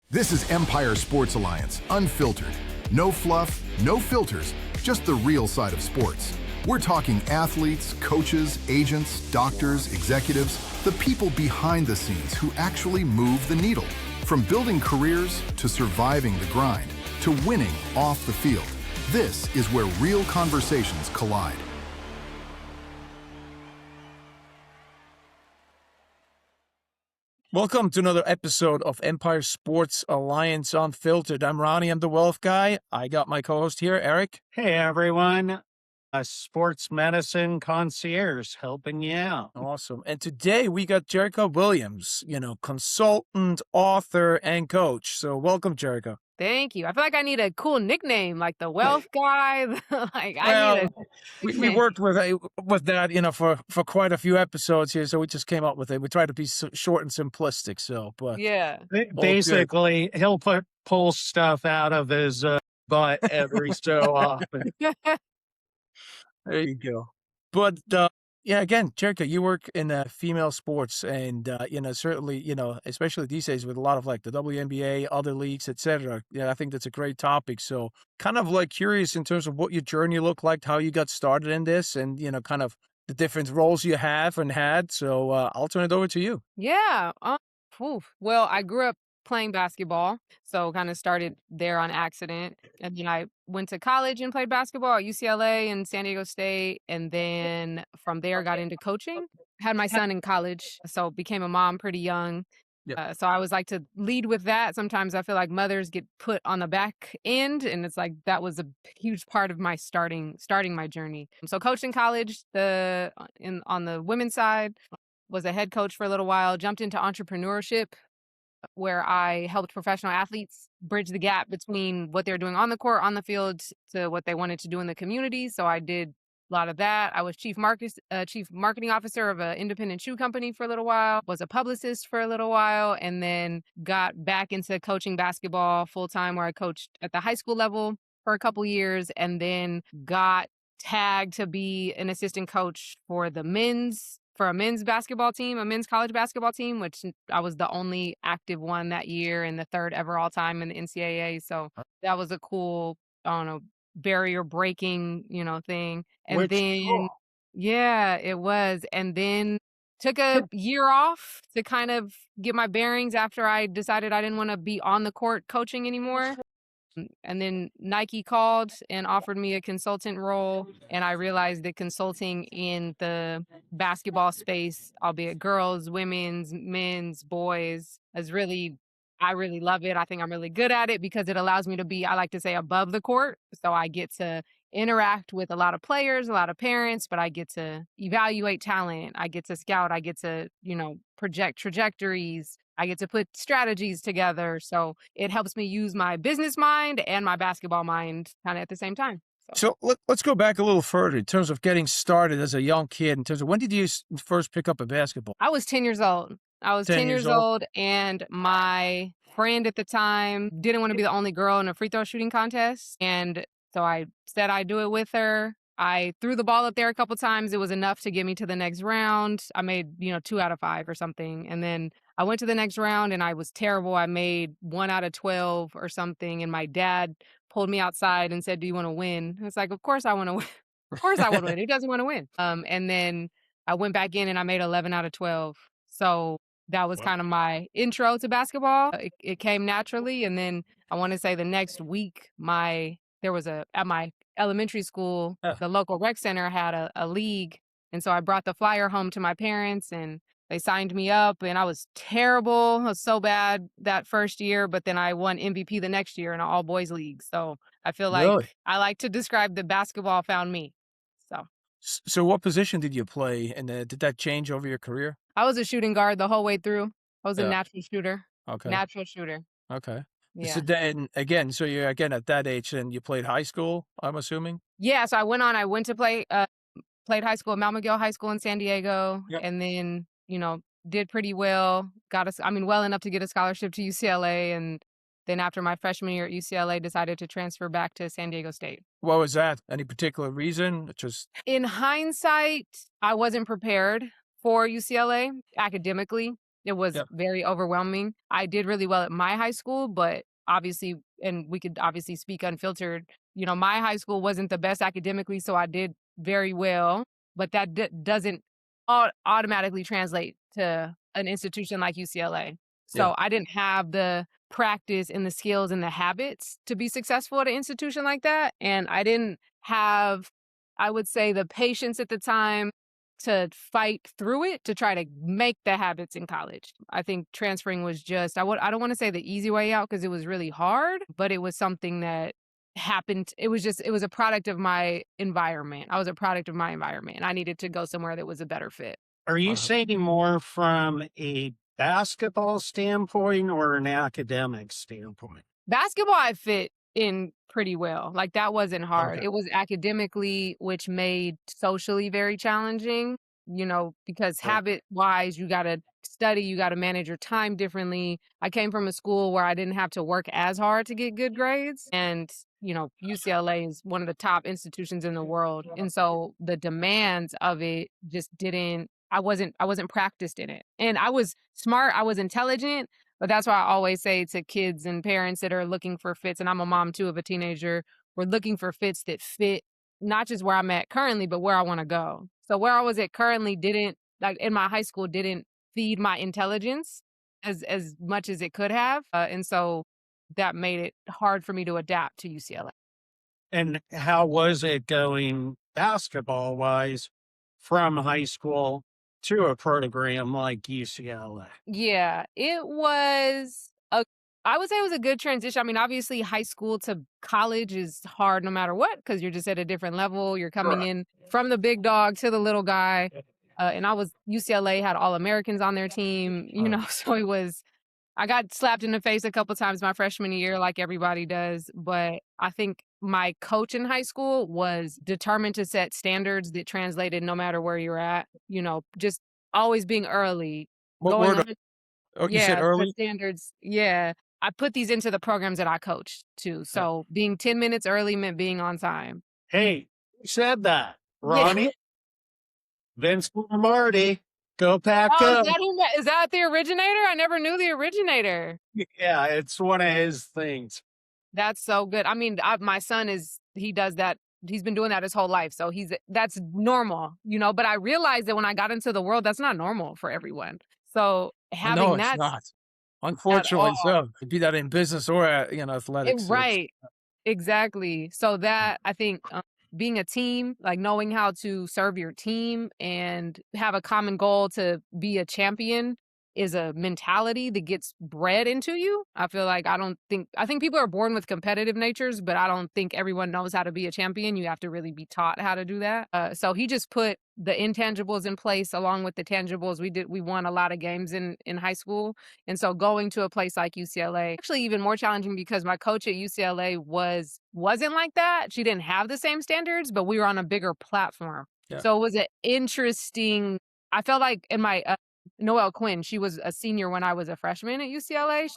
This is Empire Sports Alliance, unfiltered. No fluff, no filters, just the real side of sports. We're talking athletes, coaches, agents, doctors, executives, the people behind the scenes who actually move the needle. From building careers to surviving the grind to winning off the field. This is where real conversations collide. Welcome to another episode of Empire Sports Alliance Unfiltered. I'm Ronnie, I'm the wealth guy. I got my co-host here, Eric. Hey, everyone. A sports medicine concierge helping you out. Awesome. And today we got Jerica Williams, consultant, author, and coach. So welcome, Jerica. Thank you. I feel like I need a cool nickname, like the wealth guy. We worked with that, for quite a few episodes here, so we just came up with it. We try to be short and simplistic. Yeah. Basically, he'll pull stuff out of his butt every so often. There you go. But again, Jerica, you work in female sports, and certainly, especially these days with a lot of like the WNBA, other leagues, etc. Yeah, I think that's a great topic. So, kind of like curious in terms of what your journey looked like, how you got started in this, and kind of the different roles you have and had. So, I'll turn it over to you. Yeah. Well, I grew up playing basketball, so kind of started there on accident. And then I went to college and played basketball at UCLA and San Diego State. And then from there, got into coaching. Had my son in college, so became a mom pretty young. Yep. So I always like to lead with that. Sometimes I feel like mothers get put on the back end, and it's like that was a huge part of my starting my journey. So coached in college, on the women's side, was a head coach for a little while, jumped into entrepreneurship, where I helped professional athletes bridge the gap between what they're doing on the court, on the field, to what they wanted to do in the community. So I did a lot of that. I was chief marketing officer of an independent shoe company for a little while, was a publicist for a little while, and then got back into coaching basketball full time, where I coached at the high school level for a couple years, and then got tagged to be an assistant coach for a men's basketball team, a men's college basketball team, which I was the only active one that year and the third ever all time in the NCAA. So that was a cool, barrier breaking, thing. And yeah, it was. And then took a year off to kind of get my bearings after I decided I didn't want to be on the court coaching anymore. And then Nike called and offered me a consultant role. And I realized that consulting in the basketball space, albeit girls, women's, men's, boys, I really love it. I think I'm really good at it because it allows me to be, I like to say, above the court. So I get to interact with a lot of players, a lot of parents, but I get to evaluate talent. I get to scout. I get to, project trajectories. I get to put strategies together. So it helps me use my business mind and my basketball mind kind of at the same time. So let's go back a little further in terms of getting started as a young kid, in terms of when did you first pick up a basketball? I was 10 years old. I was 10 years old, and my friend at the time didn't want to be the only girl in a free throw shooting contest. And so I said I'd do it with her. I threw the ball up there a couple times. It was enough to get me to the next round. I made, 2 out of 5 or something. And then I went to the next round and I was terrible. I made 1 out of 12 or something. And my dad pulled me outside and said, "Do you want to win?" I was like, "Of course I want to win. Of course I want to win. Who doesn't want to win?" And then I went back in and I made 11 out of 12. So that was kind of my intro to basketball. It came naturally. And then I want to say the next week, at my elementary school, the local rec center had a league. And so I brought the flyer home to my parents and they signed me up, and I was terrible. I was so bad that first year, but then I won MVP the next year in an all boys league. So I feel like Really? I like to describe that basketball found me. So what position did you play, and did that change over your career? I was a shooting guard the whole way through. I was a Yeah. natural shooter. Okay. Natural shooter. Okay. Yeah. So then again, so you're again at that age, and you played high school, I'm assuming? Yeah, so I went to played high school at Mount McGill High School in San Diego, Yep. and then, did pretty well. Well enough to get a scholarship to UCLA, and then after my freshman year at UCLA, decided to transfer back to San Diego State. What was that? Any particular reason? Just In hindsight, I wasn't prepared for UCLA academically. It was Yep. very overwhelming. I did really well at my high school, but obviously, and we could obviously speak unfiltered, my high school wasn't the best academically, so I did very well, but that doesn't automatically translate to an institution like UCLA. Yeah. So I didn't have the practice and the skills and the habits to be successful at an institution like that. And I didn't have, I would say, the patience at the time to fight through it to try to make the habits in college. I think transferring was just, I don't want to say the easy way out because it was really hard, but it was something that happened. It was a product of my environment. I was a product of my environment. I needed to go somewhere that was a better fit. Are you Uh, saying more from a basketball standpoint or an academic standpoint? Basketball, I fit in pretty well. Like that wasn't hard. Okay. It was academically, which made socially very challenging, because Right. habit wise, you got to study, you got to manage your time differently. I came from a school where I didn't have to work as hard to get good grades. And, UCLA is one of the top institutions in the world. And so the demands of it just didn't, I wasn't practiced in it. And I was smart, I was intelligent, but that's why I always say to kids and parents that are looking for fits, and I'm a mom too of a teenager, we're looking for fits that fit not just where I'm at currently, but where I want to go. So where I was at currently didn't, like in my high school, didn't feed my intelligence as much as it could have. And so that made it hard for me to adapt to UCLA. And how was it going basketball wise from high school to a program like UCLA? Yeah, I would say it was a good transition. I mean, obviously high school to college is hard no matter what, because you're just at a different level. You're coming Right. in from the big dog to the little guy. And UCLA had all Americans on their team, so I got slapped in the face a couple times my freshman year, like everybody does. But I think my coach in high school was determined to set standards that translated no matter where you're at, just always being early, What going word? on. Oh, you said Yeah, the early? standards. Yeah. I put these into the programs that I coached too. So being 10 minutes early meant being on time. Hey, who said that? Yeah. Ronnie? Vince Lombardi. Go pack Oh, up. is that the originator? I never knew the originator. Yeah, it's one of his things. That's so good. I mean, my son he does that. He's been doing that his whole life. So that's normal, but I realized that when I got into the world, that's not normal for everyone. So No, having it's that not. at Unfortunately, all, so be that in business or athletics. right. Exactly. So that I think being a team, like knowing how to serve your team and have a common goal to be a champion is a mentality that gets bred into you. I feel like I think people are born with competitive natures, but I don't think everyone knows how to be a champion. You have to really be taught how to do that. So he just put the intangibles in place along with the tangibles. We won a lot of games in high school. And so going to a place like UCLA, actually even more challenging because my coach at UCLA wasn't like that. She didn't have the same standards, but we were on a bigger platform. Yeah. So it was an interesting, I felt like in my Noelle Quinn, she was a senior when I was a freshman at UCLA.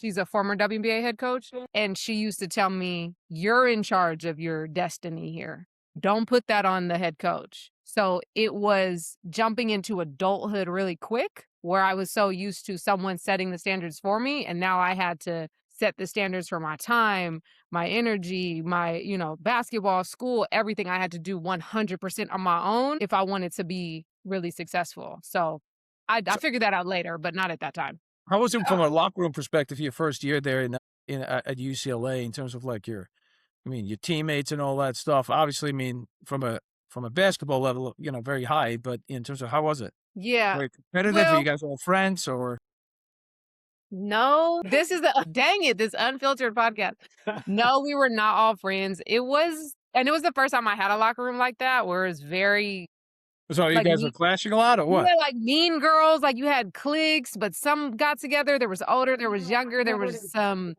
She's a former WNBA head coach, and she used to tell me, "You're in charge of your destiny here. Don't put that on the head coach." So it was jumping into adulthood really quick, where I was so used to someone setting the standards for me, and now I had to set the standards for my time, my energy, my, basketball, school, everything. I had to do 100% on my own if I wanted to be really successful. So I figured that out later, but not at that time. How was it from a locker room perspective your first year there at UCLA in terms of like your teammates and all that stuff? Obviously, I mean from a basketball level, very high, but in terms of how was it? Yeah. Very competitive? Were Well, you guys all friends or? no, this is dang it, this unfiltered podcast. No, we were not all friends. It was the first time I had a locker room like that where it's very So you like guys were clashing a lot or what? yeah, like mean girls, like you had cliques, but some got together. There was older, there was younger, there was some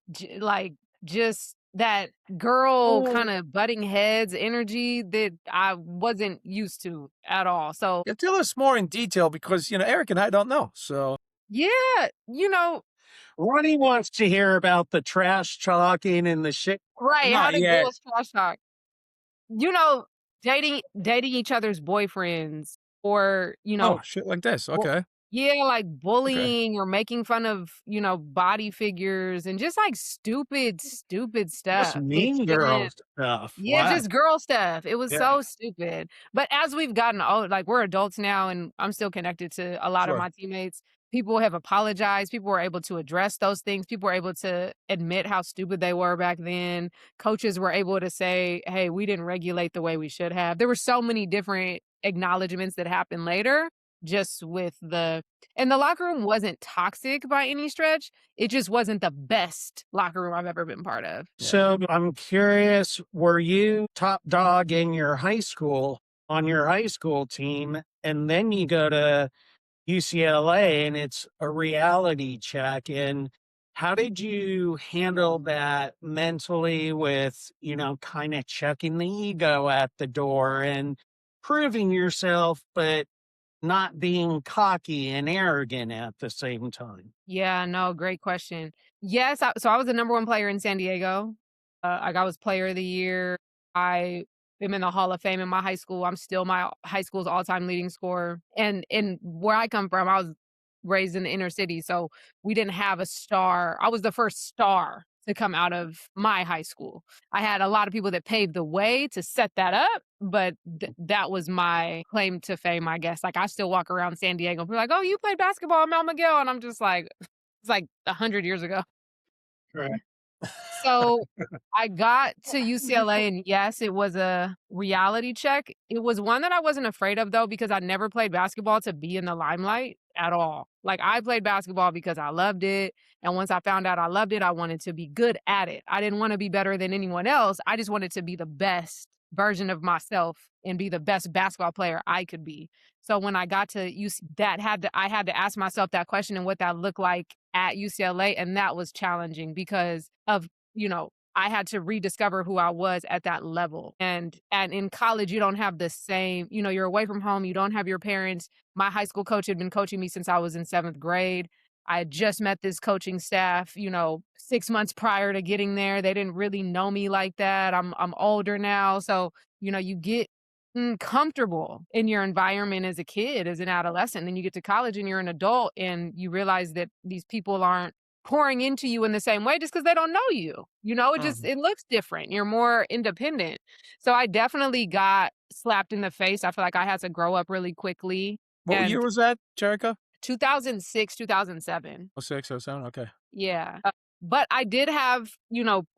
just that girl kind of butting heads energy that I wasn't used to at all. So Yeah, tell us more in detail because Eric and I don't know. So yeah, Ronnie wants to hear about the trash talking and the shit. right. How not did yet. girls trash talk? Dating each other's boyfriends or, Oh, shit like this. Okay. Yeah, like Okay. bullying or making fun of, body figures and just like stupid, stupid Just stuff. It mean shouldn't. girl stuff. Yeah, Wow. just girl stuff. It was Yeah. so stupid. But as we've gotten old, like we're adults now and I'm still connected to a lot of Sure. my teammates. People have apologized. People were able to address those things. People were able to admit how stupid they were back then. Coaches were able to say, hey, we didn't regulate the way we should have. There were so many different acknowledgments that happened later, just with and the locker room wasn't toxic by any stretch. It just wasn't the best locker room I've ever been part of. Yeah. So I'm curious, were you top dog in your high school on your high school team? And then you go to UCLA and it's a reality check. And how did you handle that mentally with, kind of checking the ego at the door and proving yourself, but not being cocky and arrogant at the same time? Yeah, no, great question. Yes, so I was the number one player in San Diego. I was player of the year. I am in the Hall of Fame in my high school. I'm still my high school's all-time leading scorer. And where I come from, I was raised in the inner city, so we didn't have a star. I was the first star to come out of my high school. I had a lot of people that paved the way to set that up, but that was my claim to fame, I guess. Like I still walk around San Diego and be like, "Oh, you played basketball at Mount Miguel," and I'm just like, it's like 100 years ago. Right. So I got to UCLA, and yes, it was a reality check. It was one that I wasn't afraid of, though, because I never played basketball to be in the limelight at all. Like, I played basketball because I loved it. And once I found out I loved it, I wanted to be good at it. I didn't want to be better than anyone else. I just wanted to be the best version of myself and be the best basketball player I could be. So when I got to I had to ask myself that question and what that looked like at UCLA. And that was challenging because of I had to rediscover who I was at that level. And in college, you don't have the same, you're away from home, you don't have your parents. My high school coach had been coaching me since I was in 7th grade. I had just met this coaching staff, 6 months prior to getting there. They didn't really know me like that. I'm older now. So, you get comfortable in your environment as a kid, as an adolescent. Then you get to college and you're an adult and you realize that these people aren't pouring into you in the same way just because they don't know you. It looks different. You're more independent. So I definitely got slapped in the face. I feel like I had to grow up really quickly. What year And was that, Jerica? 2006, 2007. 06, 07? Okay. Yeah. But I did have,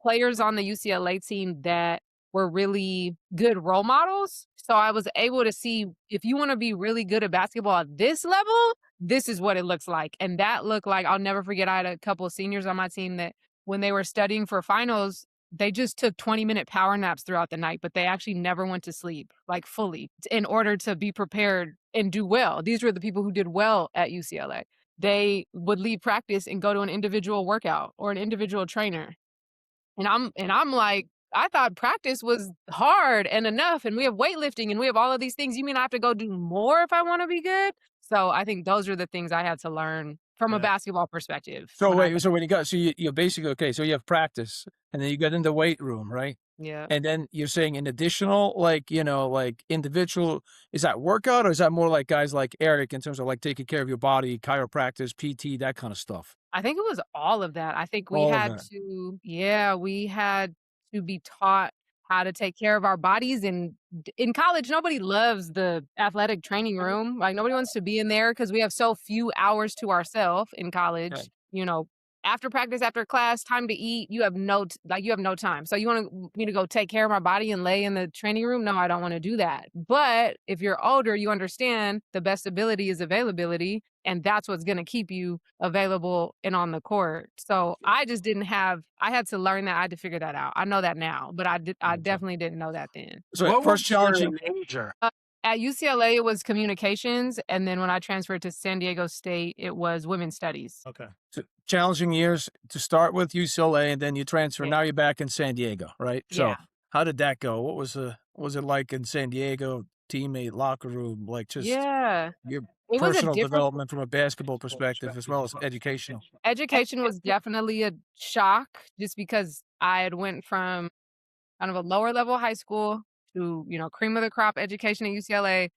players on the UCLA team that were really good role models. So I was able to see if you want to be really good at basketball at this level, this is what it looks like. And that looked like, I'll never forget, I had a couple of seniors on my team that when they were studying for finals, they just took 20-minute power naps throughout the night, but they actually never went to sleep, like fully, in order to be prepared and do well. These were the people who did well at UCLA. They would leave practice and go to an individual workout or an individual trainer. And I'm like, I thought practice was hard and enough, and we have weightlifting and we have all of these things. You mean I have to go do more if I want to be good? So I think those are the things I had to learn from a Yeah. basketball perspective. So when I wait, so when you got, so you basically, okay, so you have practice and then you get in the weight room, right? Yeah. And then you're saying an additional, like, like individual, is that workout or is that more like guys like Eric in terms of like taking care of your body, chiropractic, PT, that kind of stuff? I think it was all of that. I think we All of had that. we had to be taught how to take care of our bodies. And in college, nobody loves the athletic training room. Like nobody wants to be in there because we have so few hours to ourselves in college. Okay. After practice, after class, time to eat, you have no time. So you want me to go take care of my body and lay in the training room? No, I don't want to do that. But if you're older, you understand the best ability is availability. And that's what's going to keep you available and on the court. So I just I had to learn that. I had to figure that out. I know that now, but I Okay. definitely didn't know that then. So What first was your challenging, major? At UCLA, it was communications. And then when I transferred to San Diego State, it was women's studies. Okay. so challenging years to start with UCLA and then you transfer. Yeah. Now you're back in San Diego, right? So Yeah. how did that go? What was it like in San Diego? Teammate, locker room, like just Yeah. your It was a personal different development from a basketball perspective as well as educational. education was definitely a shock just because I had went from kind of a lower level high school to, cream of the crop education at UCLA.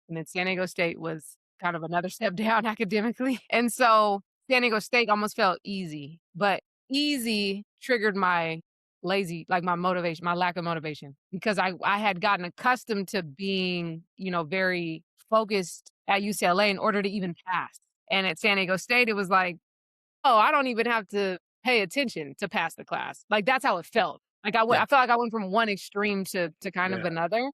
And then San Diego State was kind of another step down academically. And so San Diego State almost felt easy, but easy triggered my my motivation, my lack of motivation, because I had gotten accustomed to being, very focused at UCLA in order to even pass. And at San Diego State, it was like, oh, I don't even have to pay attention to pass the class. Like that's how it felt. Like Yeah. I felt like I went from one extreme to kind of Yeah. another.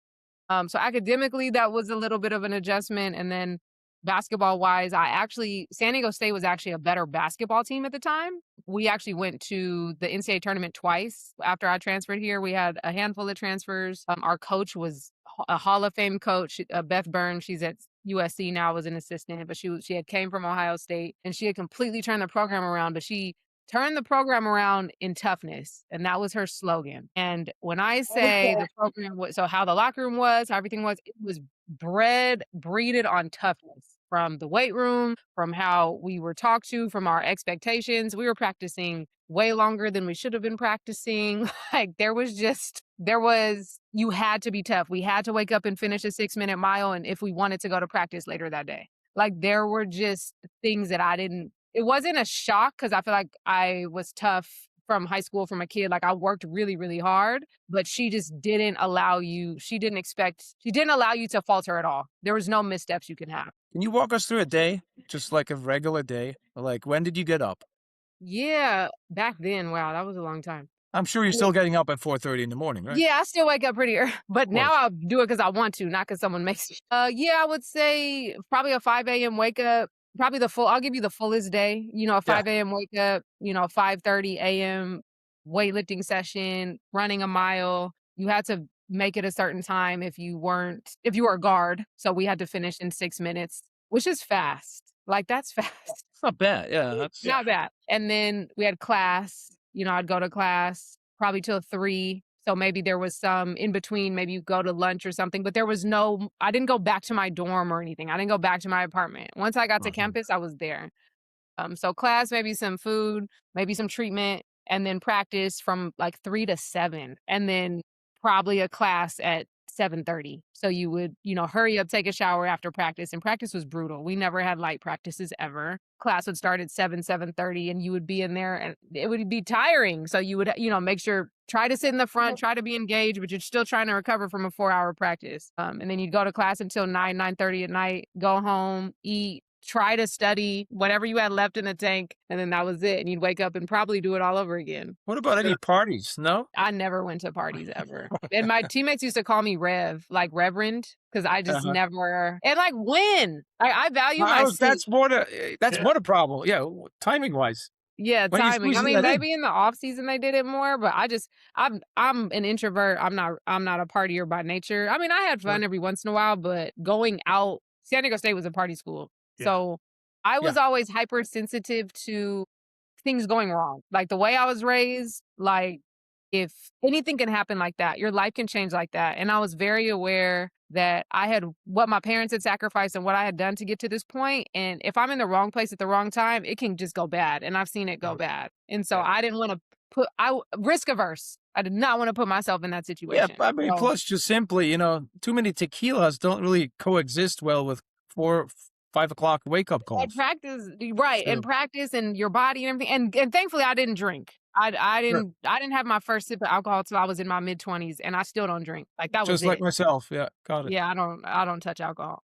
So academically, that was a little bit of an adjustment. And then basketball wise, San Diego State was actually a better basketball team at the time. We actually went to the NCAA tournament twice after I transferred here. We had a handful of transfers. Our coach was a Hall of Fame coach, Beth Burns. She's at USC now, was an assistant, but she had came from Ohio State, and she had completely turned the program around, but she turned the program around in toughness, and that was her slogan. And when I say the program was, so how the locker room was, how everything was, it was breeded on toughness, from the weight room, from how we were talked to, from our expectations. We were practicing way longer than we should have been practicing. Like you had to be tough. We had to wake up and finish a 6-minute mile, and if we wanted to go to practice later that day. Like there were just things that it wasn't a shock, because I feel like I was tough from high school, from a kid. Like I worked really, really hard, but she just didn't allow you to falter at all. There was no missteps you could have. Can you walk us through a day, just like a regular day? Like, when did you get up? Yeah, back then, wow, that was a long time. I'm sure you're still getting up at 4:30 in the morning, right? Yeah, I still wake up pretty early, but now I'll do it because I want to, not because someone makes me. Yeah, I would say probably a 5 a.m. wake up. Probably I'll give you the fullest day. A 5 a.m. wake up, 5:30 a.m. weightlifting session, running a mile. You had to make it a certain time if you were a guard. So we had to finish in 6 minutes, which is fast. Like that's fast. It's not bad. Yeah, that's Not bad. And then we had class. I'd go to class probably till 3. So maybe there was some in between, maybe you go to lunch or something, but I didn't go back to my dorm or anything. I didn't go back to my apartment. Once I got to campus, I was there. So class, maybe some food, maybe some treatment, and then practice from like 3 to 7. And then probably a class at 7:30. So you would, hurry up, take a shower after practice. And practice was brutal. We never had light practices ever. Class would start at 7:30, and you would be in there, and it would be tiring. So you would, make sure, try to sit in the front, try to be engaged, but you're still trying to recover from a 4-hour practice. And then you'd go to class until 9:30 at night, go home, eat, try to study whatever you had left in the tank, and then that was it. And you'd wake up and probably do it all over again. What about any parties? No? I never went to parties ever. And my teammates used to call me Rev, like Reverend, because I just never, and like when I value my sleep. That's more the problem. Yeah, timing wise. Yeah, When are you timing. I squeezing mean, that in? maybe in the off season they did it more, but I'm an introvert. I'm not a partier by nature. I mean, I had fun every once in a while, but going out, San Diego State was a party school. Yeah. So I was always hypersensitive to things going wrong. Like the way I was raised, like if anything can happen like that, your life can change like that. And I was very aware that I had what my parents had sacrificed and what I had done to get to this point. And if I'm in the wrong place at the wrong time, it can just go bad. And I've seen it go bad. And so I didn't want to risk averse. I did not want to put myself in that situation. Yeah, I mean, plus just simply, too many tequilas don't really coexist well with 5 o'clock wake up calls. And practice, right? And practice, and your body and everything. And thankfully, I didn't drink. I didn't have my first sip of alcohol till I was in my mid-20s, and I still don't drink. Like that was just like it. myself. Yeah, got it. Yeah, I don't touch alcohol.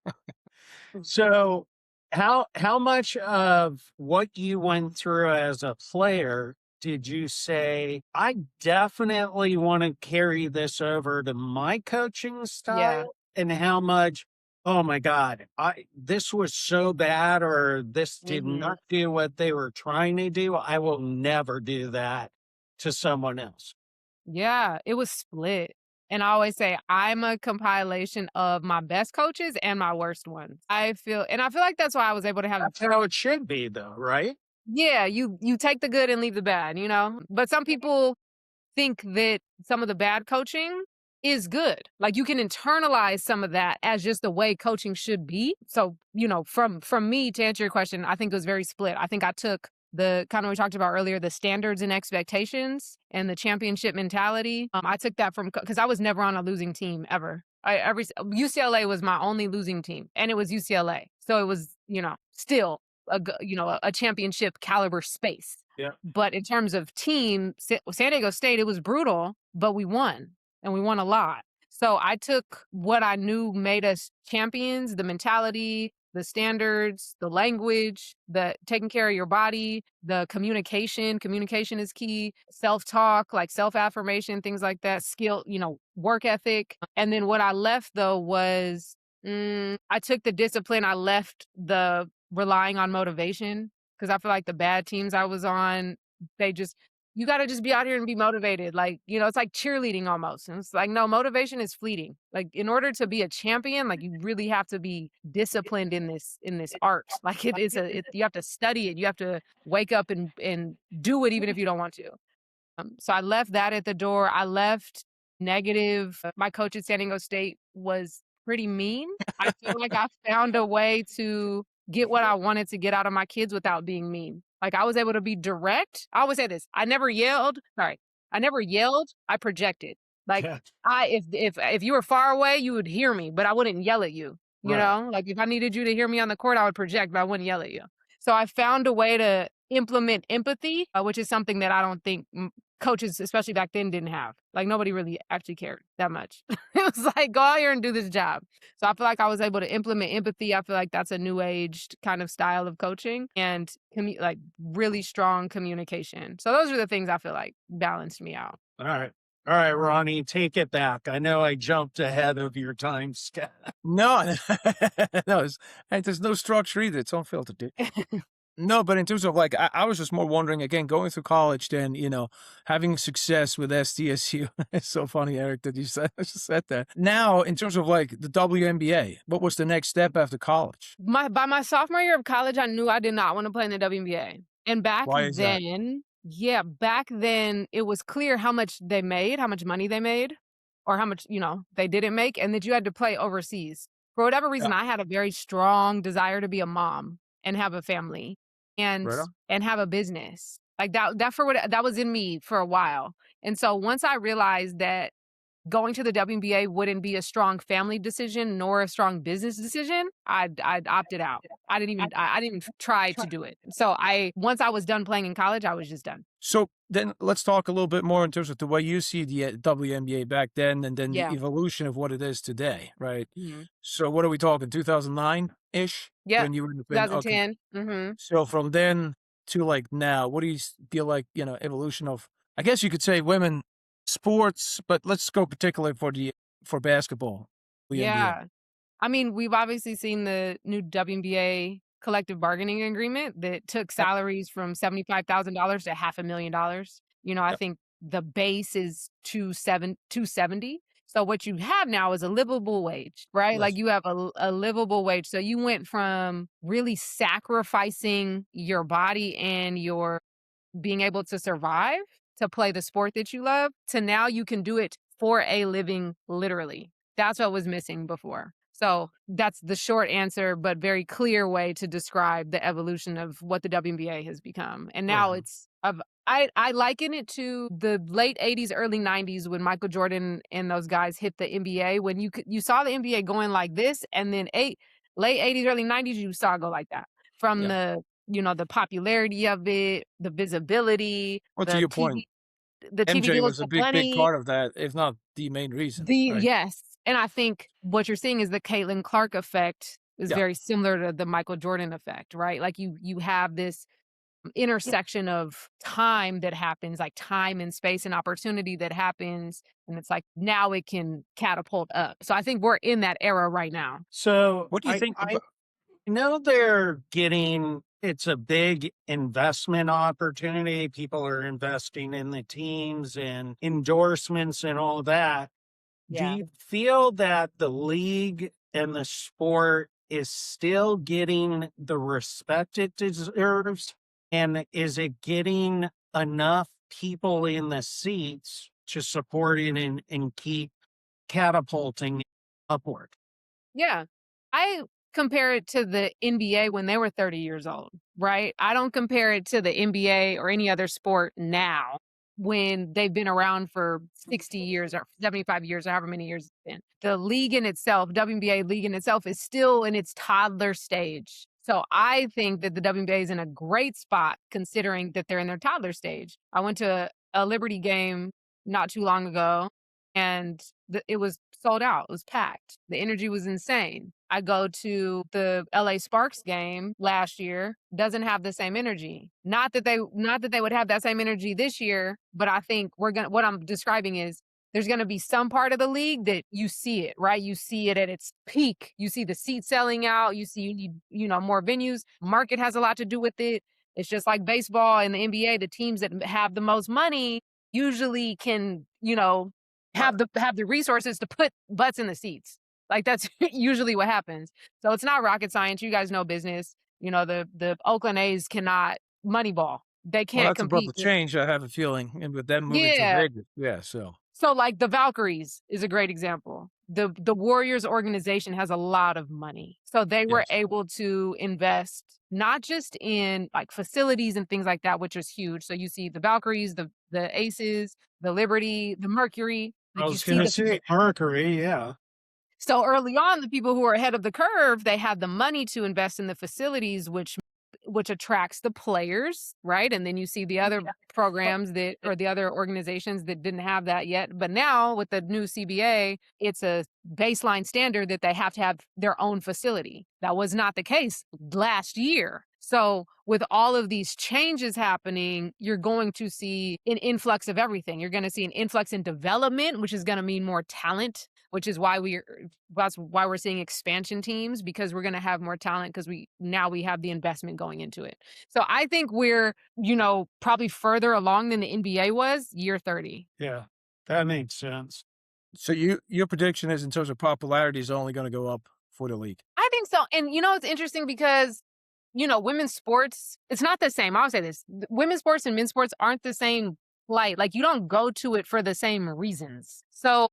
So how much of what you went through as a player did you say, I definitely want to carry this over to my coaching style? Yeah. And how much, oh my God, this was so bad, or this did not do what they were trying to do. I will never do that to someone else. Yeah, it was split. And I always say I'm a compilation of my best coaches and my worst ones. I feel like that's why I was able to have. That's how it should be, though, right? Yeah, you take the good and leave the bad, But some people think that some of the bad coaching is good. Like you can internalize some of that as just the way coaching should be. So, from me, to answer your question, I think it was very split. I think I took the kind of we talked about earlier, the standards and expectations and the championship mentality. I took that from, because I was never on a losing team ever. UCLA was my only losing team, and it was UCLA. So it was, still a championship caliber space. Yeah. But in terms of team, San Diego State, it was brutal, but we won, and we won a lot. So I took what I knew made us champions, the mentality, the standards, the language, the taking care of your body, the communication. Communication is key. Self-talk, like self-affirmation, things like that, skill, work ethic. And then what I left though was I took the discipline. I left the relying on motivation because I feel like the bad teams I was on, you got to just be out here and be motivated. Like, it's like cheerleading almost. And it's like, no, motivation is fleeting. Like in order to be a champion, like you really have to be disciplined in this art. Like you have to study it. You have to wake up and do it even if you don't want to. So I left that at the door. I left negative. My coach at San Diego State was pretty mean. I feel like I found a way to get what I wanted to get out of my kids without being mean. Like I was able to be direct. I always say this. I never yelled. Sorry. I never yelled. I projected. Like if you were far away, you would hear me, but I wouldn't yell at you. You know, like if I needed you to hear me on the court, I would project, but I wouldn't yell at you. So I found a way to implement empathy, which is something that I don't think coaches, especially back then, didn't have. Like nobody really actually cared that much. It was like, go out here and do this job. So I feel like I was able to implement empathy. I feel like that's a new age kind of style of coaching and like really strong communication. So those are the things I feel like balanced me out. All right, Ronnie, take it back. I know I jumped ahead of your time schedule. No, no, there's no structure either. It's unfiltered, dude. No, but in terms of like, I was just more wondering, again, going through college, then, having success with SDSU. It's so funny, Eric, that you said that. Now, in terms of like the WNBA, what was the next step after college? By my sophomore year of college, I knew I did not want to play in the WNBA. And back then, it was clear how much money they made, or how much, they didn't make, and that you had to play overseas. For whatever reason, I had a very strong desire to be a mom and have a family and have a business. Like that was in me for a while. And so once I realized that going to the WNBA wouldn't be a strong family decision nor a strong business decision, I opted out. I didn't even try to do it. So once I was done playing in college, I was just done. So then let's talk a little bit more in terms of the way you see the WNBA back then and then the evolution of what it is today, right? Mm-hmm. So what are we talking, 2009-ish? Yeah, when you were in 2010. Okay. Mm-hmm. So from then to like now, what do you feel like, evolution of, I guess you could say women sports, but let's go particularly for basketball. Yeah. I mean, we've obviously seen the new WNBA collective bargaining agreement that took salaries from $75,000 to $500,000. I think the base is $270. So what you have now is a livable wage, right? Yes. Like you have a livable wage. So you went from really sacrificing your body and your being able to survive to play the sport that you love to now you can do it for a living, literally. That's what was missing before. So that's the short answer, but very clear way to describe the evolution of what the WNBA has become. And now I liken it to the late 80s, early 90s when Michael Jordan and those guys hit the NBA, when you saw the NBA going like this, and then late 80s, early 90s, you saw it go like that. From the popularity of it, the visibility. Well, to your point, the TV MJ was a big part of that, if not the main reason. Right? Yes. And I think what you're seeing is the Caitlin Clark effect is very similar to the Michael Jordan effect, right? Like you have this intersection of time that happens, like time and space and opportunity that happens. And it's like now it can catapult up. So I think we're in that era right now. So what do you think? I know it's a big investment opportunity. People are investing in the teams and endorsements and all that. Yeah. Do you feel that the league and the sport is still getting the respect it deserves? And is it getting enough people in the seats to support it and keep catapulting upward? Yeah. I compare it to the NBA when they were 30 years old, right? I don't compare it to the NBA or any other sport now when they've been around for 60 years or 75 years or however many years it's been. The league in itself, WNBA league in itself, is still in its toddler stage. So I think that the WNBA is in a great spot considering that they're in their toddler stage. I went to a Liberty game not too long ago, and it was sold out. It was packed. The energy was insane. I go to the LA Sparks game last year, doesn't have the same energy. Not that they would have that same energy this year, but I think what I'm describing is there's going to be some part of the league that you see it, right? You see it at its peak. You see the seats selling out. You see you need, more venues. Market has a lot to do with it. It's just like baseball and the NBA. The teams that have the most money usually can, have the resources to put butts in the seats. Like that's usually what happens. So it's not rocket science. You guys know business. The Oakland A's cannot Moneyball. They Well, can't that's about compete. to change, I have a feeling, and with them moving to Yeah. Vegas. Yeah, so. So like the Valkyries is a great example. The Warriors organization has a lot of money. So they were Yes. able to invest not just in like facilities and things like that, which is huge. So you see the Valkyries, the Aces, the Liberty, the Mercury. I Like you was see going to the say Mercury, yeah. So early on, the people who are ahead of the curve, they had the money to invest in the facilities, which attracts the players, right? And then you see the other programs or the other organizations that didn't have that yet. But now with the new CBA, it's a baseline standard that they have to have their own facility. That was not the case last year. So with all of these changes happening, you're going to see an influx of everything. You're going to see an influx in development, which is going to mean more talent, which is why that's why we're seeing expansion teams, because we're going to have more talent because we have the investment going into it. So I think we're, probably further along than the NBA was year 30. Yeah, that makes sense. So your prediction is in terms of popularity is only going to go up for the league. I think so. And it's interesting because women's sports, it's not the same. I'll say this. Women's sports and men's sports aren't the same light. Like you don't go to it for the same reasons. So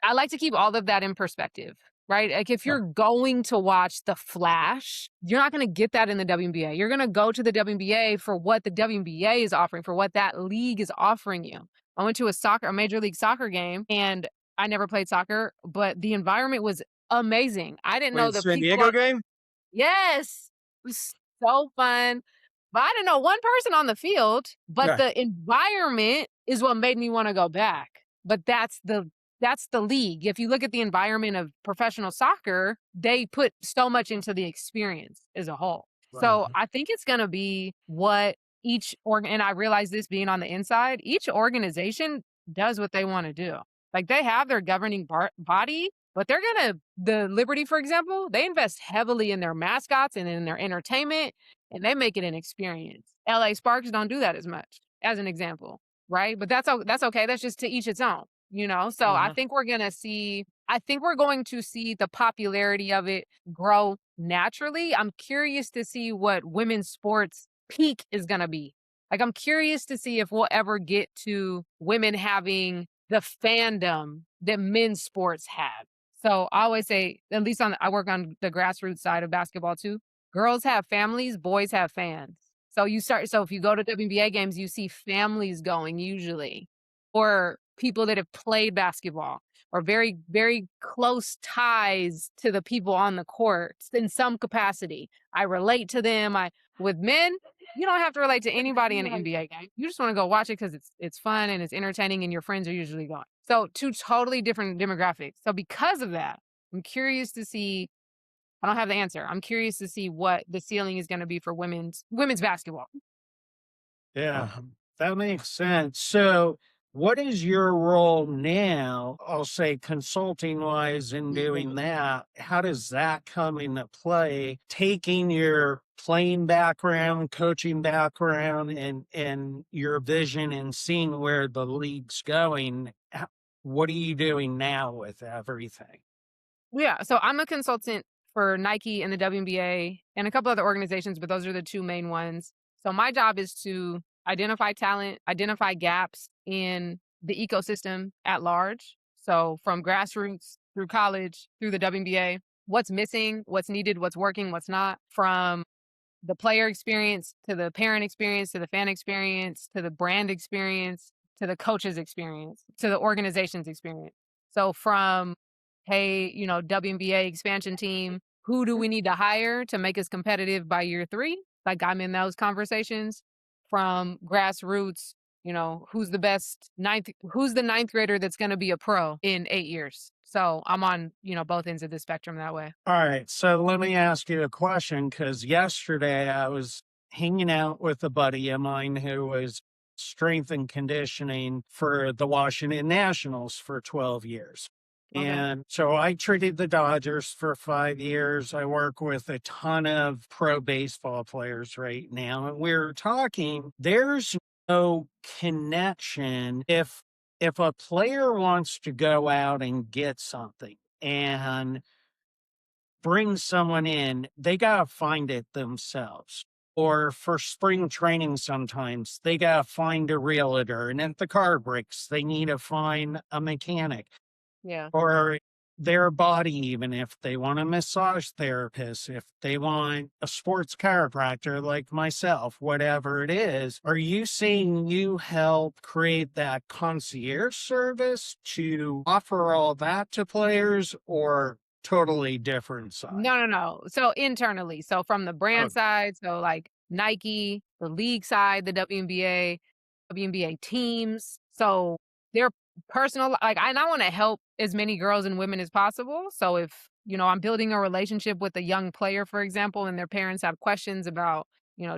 I like to keep all of that in perspective, right? Like if you're going to watch The Flash, you're not going to get that in the WNBA. You're going to go to the WNBA for what the WNBA is offering, for what that league is offering you. I went to a Major League Soccer game, and I never played soccer, but the environment was amazing. I didn't know the San people. Diego game? Yes. It was so fun. But I didn't know one person on the field, but Yeah. the environment is what made me want to go back. But that's the league. If you look at the environment of professional soccer, they put so much into the experience as a whole. So I think it's going to be what and I realize this being on the inside, each organization does what they want to do. Like they have their governing body, but the Liberty, for example, they invest heavily in their mascots and in their entertainment, and they make it an experience. LA Sparks don't do that as much, as an example, right? But that's okay. That's just to each its own. So I think we're going to see the popularity of it grow naturally. I'm curious to see what women's sports peak is going to be. Like, I'm curious to see if we'll ever get to women having the fandom that men's sports have. So I always say, at least I work on the grassroots side of basketball too. Girls have families, boys have fans. So if you go to WNBA games, you see families going usually, or people that have played basketball, or very, very close ties to the people on the court in some capacity. I relate to them. With men, you don't have to relate to anybody in an NBA game. You just want to go watch it because it's fun and it's entertaining, and your friends are usually going. So two totally different demographics. So because of that, I'm curious to see. I don't have the answer. I'm curious to see what the ceiling is going to be for women's basketball. Yeah, that makes sense. So what is your role now, I'll say consulting wise in doing that? How does that come into play? Taking your playing background, coaching background, and your vision and seeing where the league's going, what are you doing now with everything? Yeah, so I'm a consultant for Nike and the WNBA and a couple other organizations, but those are the two main ones. So my job is to identify talent, identify gaps in the ecosystem at large. So from grassroots through college, through the WNBA, what's missing, what's needed, what's working, what's not, from the player experience to the parent experience to the fan experience to the brand experience to the coach's experience, to the organization's experience. So from, hey, WNBA expansion team, who do we need to hire to make us competitive by year 3? Like I'm in those conversations. From grassroots, who's the ninth grader that's going to be a pro in 8 years. So I'm on, both ends of the spectrum that way. All right. So let me ask you a question, because yesterday I was hanging out with a buddy of mine who was strength and conditioning for the Washington Nationals for 12 years. Okay. And so I treated the Dodgers for 5 years. I work with a ton of pro baseball players right now. And we were talking, there's no connection. If a player wants to go out and get something and bring someone in, they got to find it themselves. Or for spring training, sometimes they got to find a realtor. And if the car breaks, they need to find a mechanic. Yeah. Or their body, even if they want a massage therapist, if they want a sports chiropractor like myself, whatever it is. Are you saying you help create that concierge service to offer all that to players, or totally different side? No. So internally, so from the brand side, so like Nike, the league side, the WNBA teams. So they're personal, and I want to help as many girls and women as possible. So if, I'm building a relationship with a young player, for example, and their parents have questions about,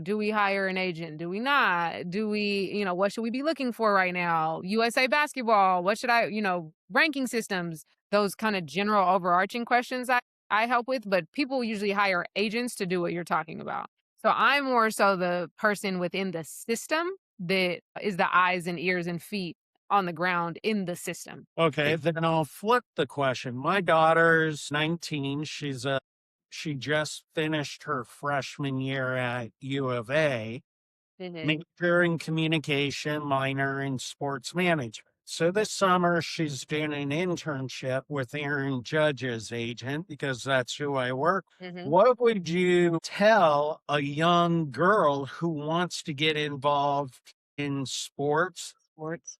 do we hire an agent? Do we not? Do we, what should we be looking for right now? USA basketball, what should ranking systems, those kind of general overarching questions I help with, but people usually hire agents to do what you're talking about. So I'm more so the person within the system that is the eyes and ears and feet on the ground in the system. Okay, then I'll flip the question. My daughter's 19. She just finished her freshman year at U of A, major in communication, minor in sports management. So this summer, she's doing an internship with Aaron Judge's agent, because that's who I work with. What would you tell a young girl who wants to get involved in sports,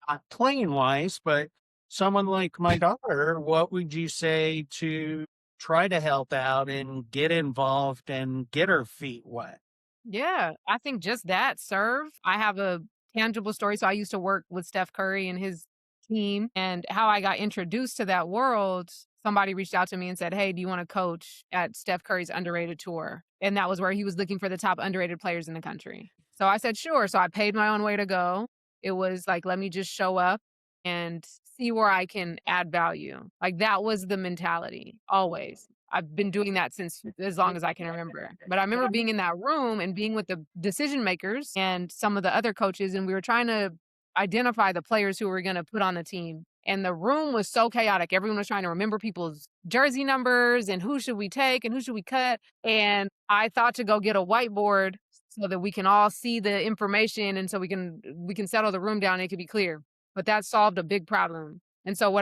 not playing wise, but someone like my daughter? What would you say to try to help out and get involved and get her feet wet? Yeah, I think just that, serve. I have a tangible story. So I used to work with Steph Curry and his team, and how I got introduced to that world. Somebody reached out to me and said, hey, do you want to coach at Steph Curry's underrated tour? And that was where he was looking for the top underrated players in the country. So I said, sure. So I paid my own way to go. It was like, let me just show up and see where I can add value. Like that was the mentality always. I've been doing that since as long as I can remember. But I remember being in that room and being with the decision makers and some of the other coaches, and we were trying to identify the players who were going to put on the team. And the room was so chaotic. Everyone was trying to remember people's jersey numbers and who should we take and who should we cut. And I thought to go get a whiteboard so that we can all see the information, and so we can settle the room down and it could be clear. But that solved a big problem. And so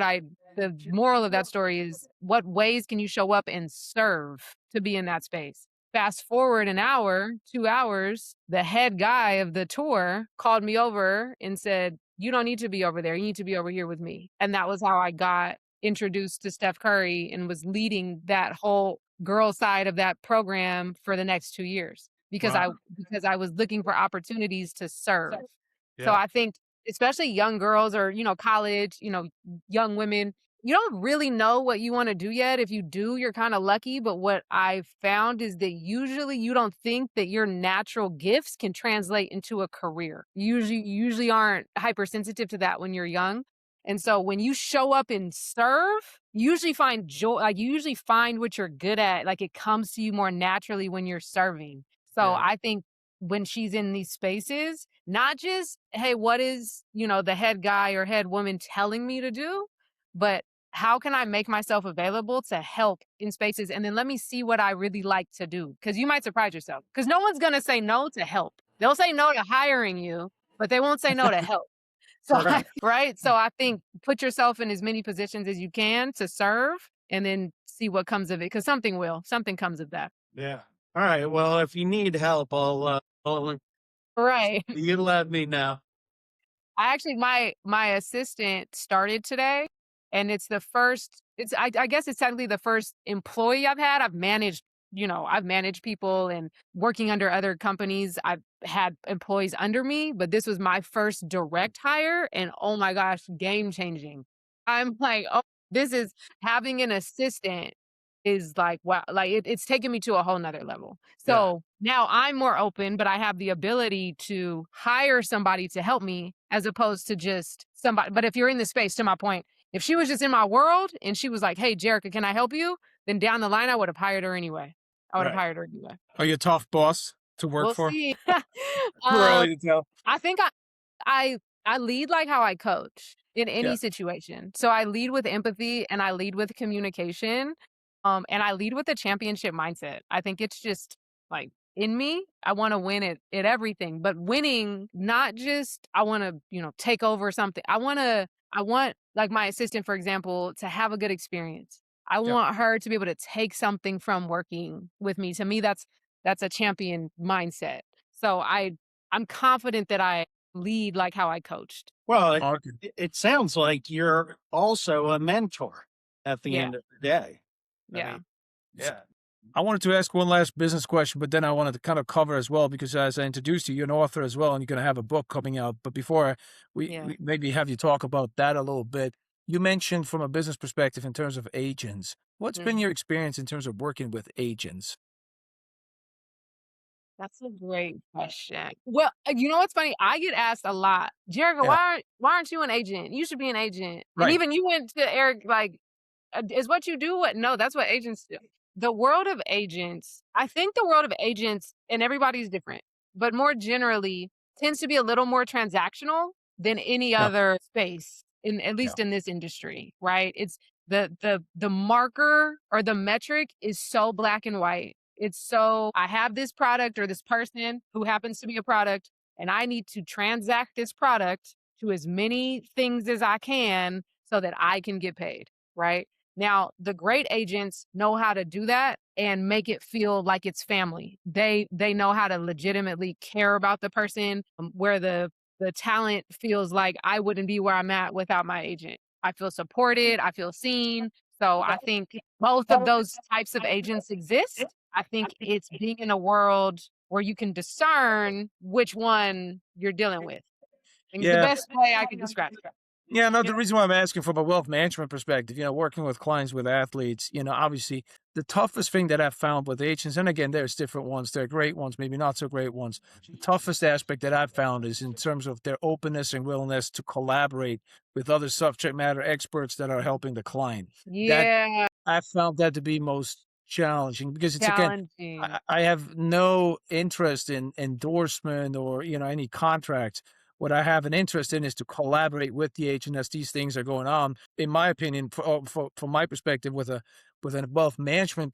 the moral of that story is, what ways can you show up and serve to be in that space? Fast forward an hour, 2 hours, the head guy of the tour called me over and said, you don't need to be over there. You need to be over here with me. And that was how I got introduced to Steph Curry and was leading that whole girl side of that program for the next 2 years because I was looking for opportunities to serve. Yeah. So I think especially young girls or, college, young women, you don't really know what you want to do yet. If you do, you're kind of lucky. But what I've found is that usually you don't think that your natural gifts can translate into a career. You usually aren't hypersensitive to that when you're young. And so when you show up and serve, you usually find joy. Like you usually find what you're good at. Like it comes to you more naturally when you're serving. So I think when she's in these spaces, not just, hey, what is, the head guy or head woman telling me to do, but how can I make myself available to help in spaces? And then let me see what I really like to do. Because you might surprise yourself. Because no one's going to say no to help. They'll say no to hiring you, but they won't say no to help. So, right? So I think put yourself in as many positions as you can to serve and then see what comes of it. Because something comes of that. Yeah. All right. Well, if you need help, I'll right. You let me know. I actually my assistant started today, and it's the first it's I guess it's technically the first employee I've had. I've managed people and working under other companies. I've had employees under me, but this was my first direct hire and oh my gosh, game changing. I'm like, "Oh, this is having an assistant is like, wow, like it's taken me to a whole nother level." Yeah. So now I'm more open, but I have the ability to hire somebody to help me as opposed to just somebody. But if you're in the space, to my point, if she was just in my world and she was like, "Hey, Jerica, can I help you?" Then down the line, I would have hired her anyway. I would have Right. hired her anyway. Are you a tough boss to work We'll for? see. Too um, early to tell. I think I I lead like how I coach in Yeah. any situation. So I lead with empathy and I lead with communication. And I lead with a championship mindset. I think it's just like in me. I want to win at everything, but winning not just I want to, take over something. I want like my assistant, for example, to have a good experience. I Yeah. want her to be able to take something from working with me. To me, that's a champion mindset. So I'm confident that I lead like how I coached. Well, Okay. it sounds like you're also a mentor at the Yeah. end of the day. I Yeah. mean, yeah. I wanted to ask one last business question, but then I wanted to kind of cover as well, because as I introduced you, you're an author as well, and you're going to have a book coming out. But before Yeah. we maybe have you talk about that a little bit, you mentioned from a business perspective in terms of agents. What's been Mhm. your experience in terms of working with agents? That's a great question. Well, you know what's funny? I get asked a lot, Jerica, Yeah. why aren't you an agent? You should be an agent. And Right. even you went to Eric, like, is what you do what? No, that's what agents do. The world of agents, I think the world of agents, and everybody's different, but more generally tends to be a little more transactional than any Yeah. other space in at Yeah. least in this industry, right? It's the marker or the metric is so black and white. It's so I have this product or this person who happens to be a product, and I need to transact this product to as many things as I can so that I can get paid, right? Now, the great agents know how to do that and make it feel like it's family. They know how to legitimately care about the person, where the talent feels like I wouldn't be where I'm at without my agent. I feel supported, I feel seen. So I think both of those types of agents exist. I think it's being in a world where you can discern which one you're dealing with. I think it's the Yeah. best way I could describe it. Yeah, no, the reason why I'm asking from a wealth management perspective, working with clients, with athletes, obviously the toughest thing that I've found with agents, and again, there's different ones, there are great ones, maybe not so great ones. The toughest aspect that I've found is in terms of their openness and willingness to collaborate with other subject matter experts that are helping the client. That Yeah, I found that to be most challenging, because it's again, challenging. I have no interest in endorsement or any contracts. What I have an interest in is to collaborate with the agent as these things are going on. In my opinion, from my perspective, with an above management,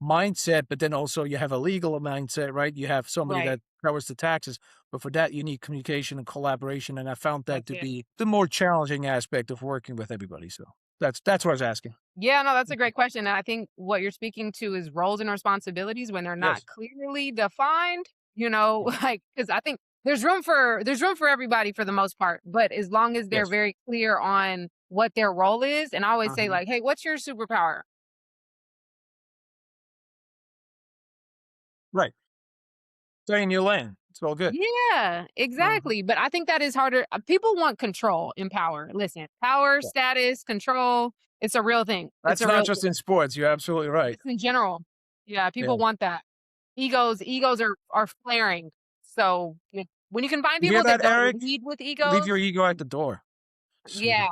mindset, but then also you have a legal mindset, right? You have somebody Right. that covers the taxes, but for that you need communication and collaboration, and I found that That's to it. be the more challenging aspect of working with everybody. So that's what I was asking. Yeah, no, that's a great question. And I think what you're speaking to is roles and responsibilities when they're not Yes. clearly defined, Yeah. like because I think there's room for everybody for the most part, but as long as they're Yes. very clear on what their role is, and I always say Uh-huh. like, hey, what's your superpower? Right. Stay in your lane. It's all good. Yeah, Uh-huh. exactly. But I think that is harder. People want control and power. Listen, power, Yeah. status, control, it's a real thing. It's That's a not real just in sports. You're absolutely right. Just in general. Yeah, Yeah. people want that. Egos are flaring. So, when you can find You hear people that that, don't Eric? lead with Leave your egos, ego at the door. yeah.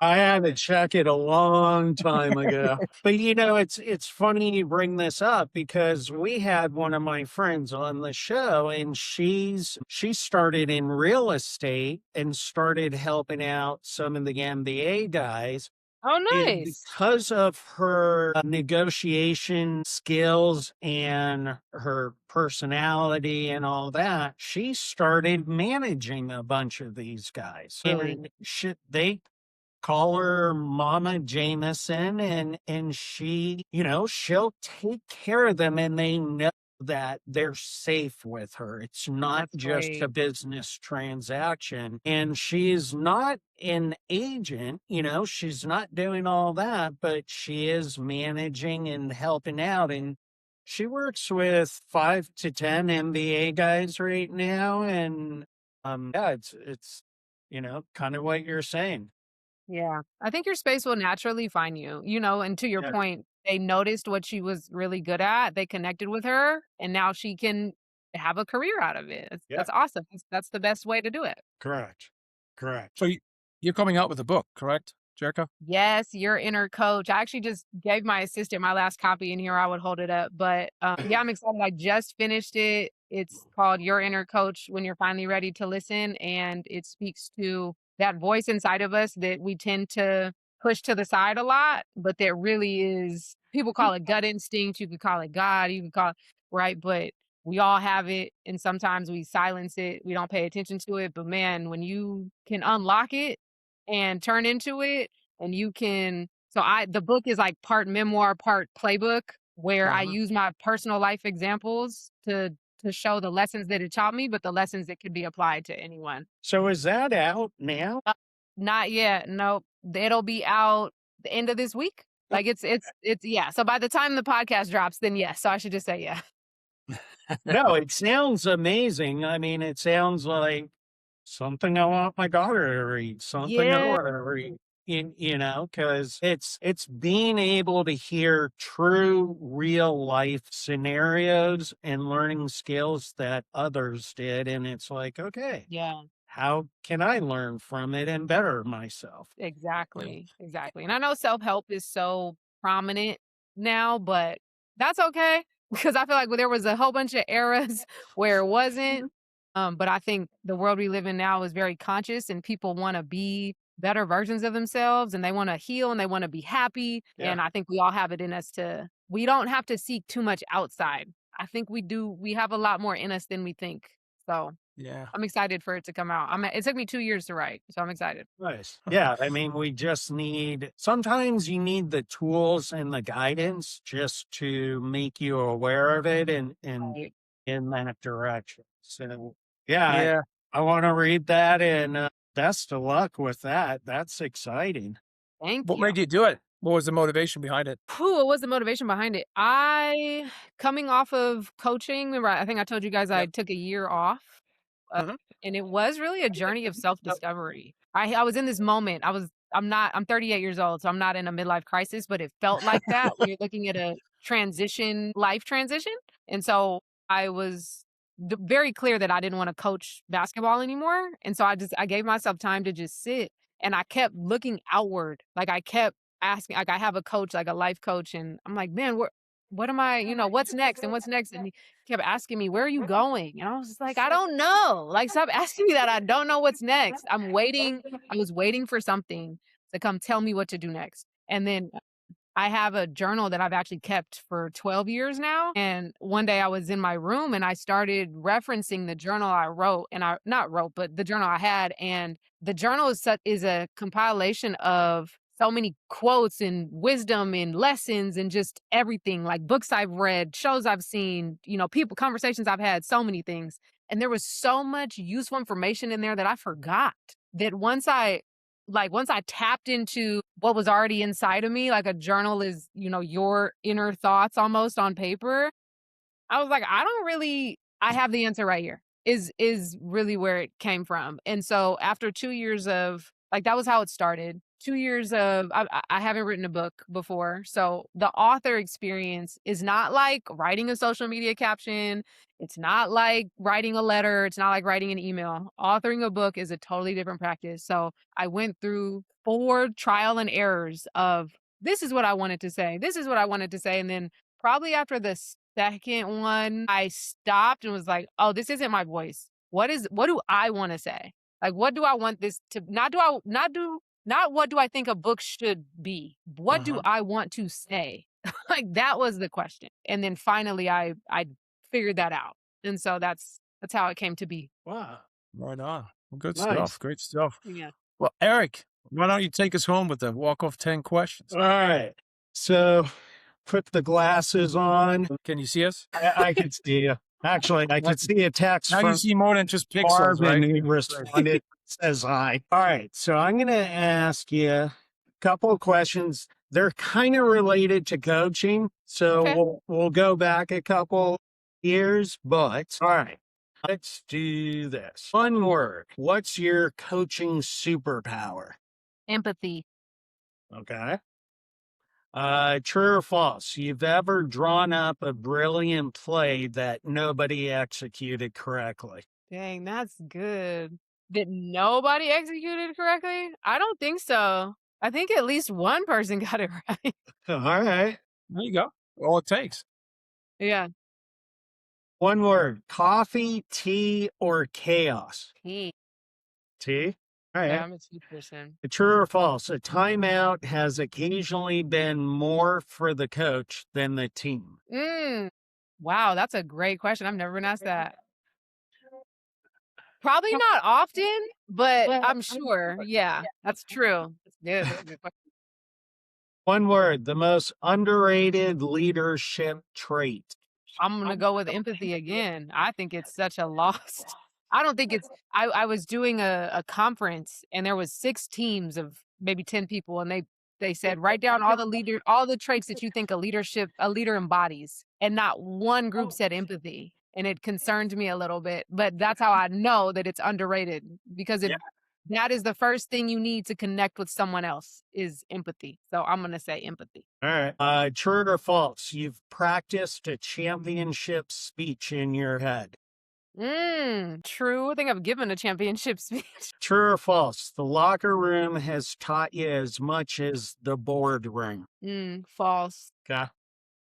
I had to check it a long time ago. But it's funny you bring this up because we had one of my friends on the show and she started in real estate and started helping out some of the MBA guys. Oh, And nice. because of her negotiation skills and her personality and all that, she started managing a bunch of these guys. Really? And they call her Mama Jameson, and she, she'll take care of them, and they know that they're safe with her. It's not That's just a great. business transaction. And she's not an agent, she's not doing all that, but she is managing and helping out. And she works with 5 to 10 MBA guys right now. And yeah, it's kind of what you're saying. Yeah. I think your space will naturally find you, and to your Yeah, point, they noticed what she was really good at. They connected with her, and now she can have a career out of it. yeah, That's awesome. That's the best way to do it. correct. So Correct. you're coming out with a book, correct, Jerica? Yes, your inner coach. I actually just gave my assistant my last copy in here. I would hold it up. But yeah, I'm excited. I just finished it. It's called Your Inner Coach When You're Finally Ready to Listen. And it speaks to that voice inside of us that we tend to push to the side a lot, but that really is, people call it gut instinct. You could call it God. You could call it, right? But we all have it. And sometimes we silence it. We don't pay attention to it. But man, when you can unlock it and turn into it, and you can, the book is like part memoir, part playbook, where I Uh-huh. use my personal life examples to show the lessons that it taught me, but the lessons that could be applied to anyone. So is that out now? Not yet. Nope. It'll be out the end of this week. Like it's yeah. So by the time the podcast drops, then yes. So I should just say yeah. No, it sounds amazing. I mean, it sounds like something I want my daughter to read, something I Yeah. want to read. Because it's being able to hear true real life scenarios and learning skills that others did. And it's like, okay, Yeah. how can I learn from it and better myself? Yeah. Exactly. Exactly. And I know self-help is so prominent now, but that's okay because I feel like there was a whole bunch of eras where it wasn't. But I think the world we live in now is very conscious and people want to be better versions of themselves and they want to heal and they want to be happy. Yeah. And I think we all have it in us we don't have to seek too much outside. I think we have a lot more in us than we think. So Yeah. I'm excited for it to come out. It took me 2 years to write, so I'm excited. Nice. Yeah. I mean, we just sometimes you need the tools and the guidance just to make you aware of it and Right. in that direction. So, yeah, Yeah. I want to read that and best of luck with that. That's exciting. Thank What you. made you do it? What was the motivation behind it? What was the motivation behind it? Coming off of coaching, remember, I think I told you guys I Yep. took a year off, uh, Mhm. and it was really a journey of self-discovery. I was in this moment. I'm 38 years old, so I'm not in a midlife crisis, but it felt like that when you're looking at a life transition. And so I was very clear that I didn't want to coach basketball anymore. And so I gave myself time to just sit and I kept looking outward. Like I kept asking, like I have a coach, like a life coach, and I'm like, man, what am I, what's next and what's next? And he kept asking me, where are you going? And I was just like, I don't know. Like, stop asking me that. I don't know what's next. I'm waiting. I was waiting for something to come tell me what to do next. And then I have a journal that I've actually kept for 12 years now. And one day I was in my room and I started referencing the journal I wrote and I not wrote, but the journal I had. And the journal is a compilation of so many quotes and wisdom and lessons and just everything like books I've read, shows I've seen, people, conversations I've had, so many things. And there was so much useful information in there that I forgot that once I tapped into what was already inside of me, like a journal is, your inner thoughts almost on paper. I was like, I have the answer right here. Is really where it came from. And so after 2 years of like that was how it started. 2 years of I haven't written a book before. So the author experience is not like writing a social media caption. It's not like writing a letter. It's not like writing an email. Authoring a book is a totally different practice. So I went through 4 trial and errors of this is what I wanted to say. This is what I wanted to say. And then probably after the second one, I stopped and was like, "Oh, this isn't my voice. What do I want to say? Like what do I want this to not what do I think a book should be? What do Uh-huh. I want to say?" Like that was the question. And then finally I figured that out. And so that's how it came to be. Wow. Right on. Well, good Nice. stuff. Great stuff. Yeah. Well, Eric, why don't you take us home with the walk-off 10 questions? All right. So put the glasses on. Can you see us? I can see you. Actually, I can see a text Now you from see more than just pixels, Marvin right? who responded, says hi. All right, so I'm going to ask you a couple of questions. They're kind of related to coaching, so Okay. we'll go back a couple years, but all right. Let's do this. One word. What's your coaching superpower? Empathy. Okay. True or false? You've ever drawn up a brilliant play that nobody executed correctly? Dang, that's good. Did nobody execute it correctly? I don't think so. I think at least one person got it right. All right. There you go. All it takes. Yeah. One word. Coffee, tea, or chaos? Tea. Tea. All right. Yeah, I'm a tea person. True or false? A timeout has occasionally been more for the coach than the team. Wow, that's a great question. I've never been asked that. Probably not often, but I'm sure. Yeah, that's true. Yeah, that's a good question. One word. The most underrated leadership trait. I'm gonna go with empathy again. I think it's such a lost. I don't think it's. I was doing a conference and there was 6 teams of maybe 10 people, and they said write down all the traits that you think a leader embodies, and not one group said empathy, and it concerned me a little bit. But that's how I know that it's underrated, because that is the first thing you need to connect with someone else is empathy. So I'm gonna say empathy. All right. True or false? You've practiced a championship speech in your head. True. I think I've given a championship speech. True or false? The locker room has taught you as much as the boardroom. False. Okay.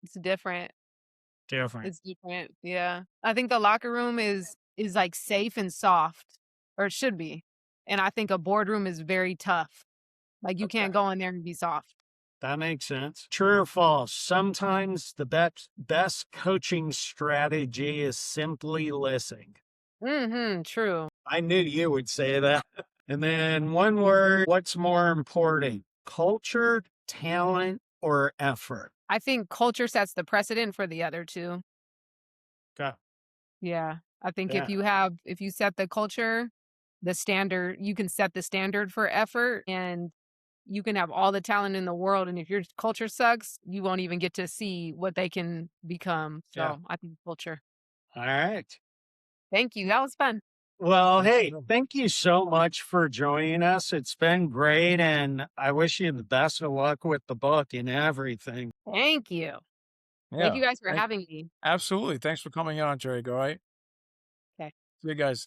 It's different. Different. It's different. Yeah. I think the locker room is like safe and soft, or it should be. And I think a boardroom is very tough. Like you can't go in there and be soft. That makes sense. True or false? Sometimes the best coaching strategy is simply listening. True. I knew you would say that. And then one word, what's more important? Culture, talent, or effort? I think culture sets the precedent for the other two. Okay. Yeah. I think Yeah. if you set the culture, the standard, you can set the standard for effort, and you can have all the talent in the world, and if your culture sucks, you won't even get to see what they can become. So Yeah. I think culture. All right. Thank you. That was fun. Well, hey, thank you so much for joining us. It's been great, and I wish you the best of luck with the book and everything. Thank you. Yeah. Thank you guys for having me. Absolutely. Thanks for coming on, Jerica. All right. Okay. See you guys.